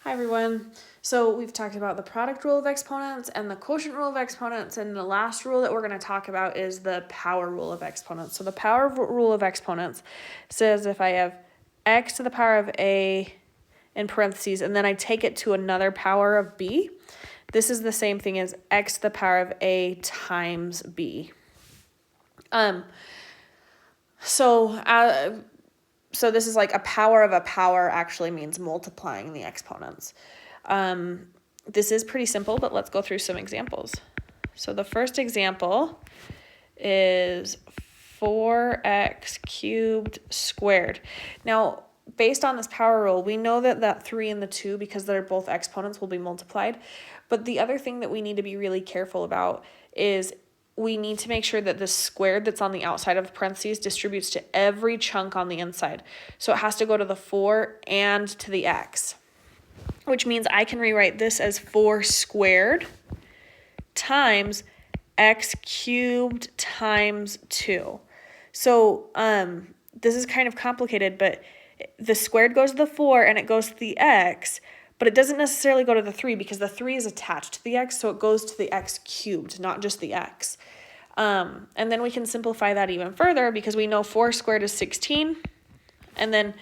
Hi everyone. So we've talked about the product rule of exponents and the quotient rule of exponents, and the last rule that we're going to talk about is the power rule of exponents. So the power rule of exponents says if I have x to the power of a in parentheses and then I take it to another power of b, this is the same thing as x to the power of a times b. So this is like a power of a power actually means multiplying the exponents. This is pretty simple, but let's go through some examples. So the first example is 4x cubed squared. Now, based on this power rule, we know that 3 and the 2, because they're both exponents, will be multiplied. But the other thing that we need to be really careful about is we need to make sure that the squared that's on the outside of the parentheses distributes to every chunk on the inside. So it has to go to the 4 and to the x, which means I can rewrite this as 4 squared times x cubed times 2. So this is kind of complicated, but the squared goes to the 4 and it goes to the x, but it doesn't necessarily go to the 3 because the 3 is attached to the x, so it goes to the x cubed, not just the x. And then we can simplify that even further because we know 4 squared is 16, and then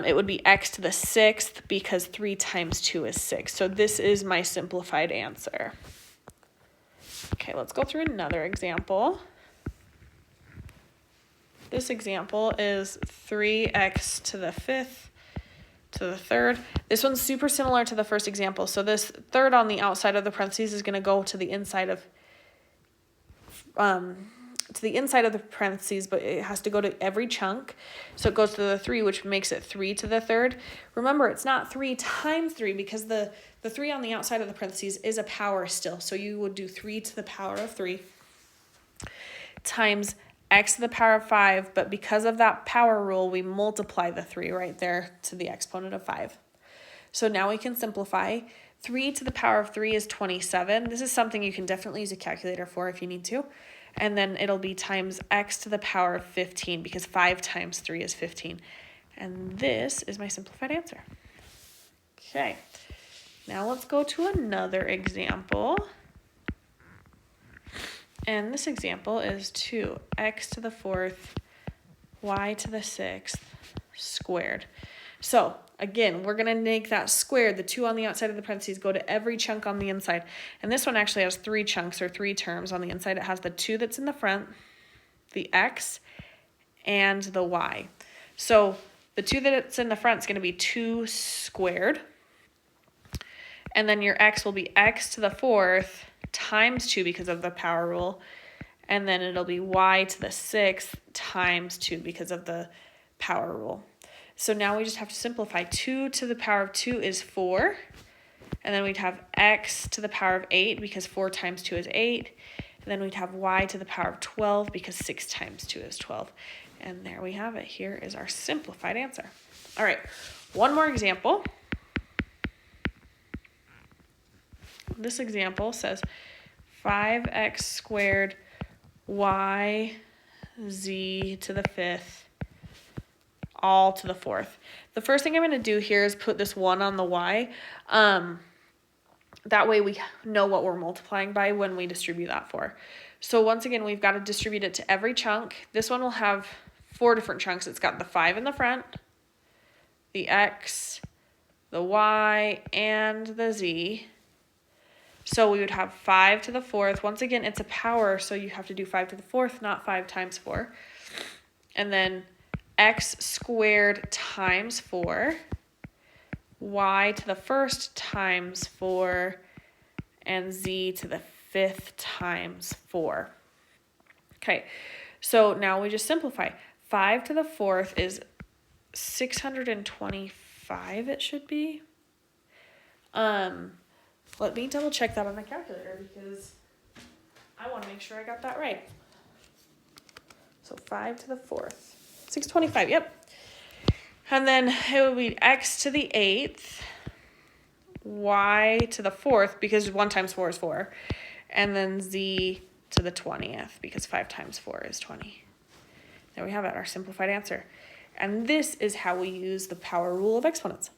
it would be x to the 6th because 3 times 2 is 6. So this is my simplified answer. Okay, let's go through another example. This example is 3x to the 5th to the 3rd. This one's super similar to the first example. So this 3rd on the outside of the parentheses is going to go to the inside of the parentheses, but it has to go to every chunk. So it goes to the 3, which makes it 3 to the 3rd. Remember, it's not 3 times 3 because the 3 on the outside of the parentheses is a power still. So you would do 3 to the power of 3 times x to the power of 5, but because of that power rule, we multiply the 3 right there to the exponent of 5. So now we can simplify. 3 to the power of 3 is 27. This is something you can definitely use a calculator for if you need to. And then it'll be times x to the power of 15 because 5 times 3 is 15. And this is my simplified answer. Okay, now let's go to another example. And this example is 2x to the 4th, y to the 6th squared. So again, we're going to make that squared, the 2 on the outside of the parentheses, go to every chunk on the inside. And this one actually has 3 chunks or 3 terms on the inside. It has the 2 that's in the front, the x, and the y. So the 2 that's in the front is going to be 2 squared. And then your x will be x to the 4th times 2 because of the power rule. And then it'll be y to the 6th times 2 because of the power rule. So now we just have to simplify. 2 to the power of 2 is 4. And then we'd have x to the power of 8 because 4 times 2 is 8. And then we'd have y to the power of 12 because 6 times 2 is 12. And there we have it. Here is our simplified answer. All right, one more example. This example says 5x squared y z to the 5th all to the 4th. The first thing I'm going to do here is put this 1 on the y. That way we know what we're multiplying by when we distribute that 4. So once again, we've got to distribute it to every chunk. This one will have 4 different chunks. It's got the 5 in the front, the x, the y, and the z. So we would have 5 to the 4th. Once again, it's a power, so you have to do 5 to the 4th, not 5 times 4. And then x squared times 4, y to the 1st times 4, and z to the 5th times 4. Okay, so now we just simplify. 5 to the 4th is 625, it should be. Let me double check that on the calculator because I want to make sure I got that right. So 5 to the 4th, 625, yep. And then it would be x to the 8th, y to the 4th, because 1 times 4 is 4, and then z to the 20th, because 5 times 4 is 20. There we have it, our simplified answer. And this is how we use the power rule of exponents.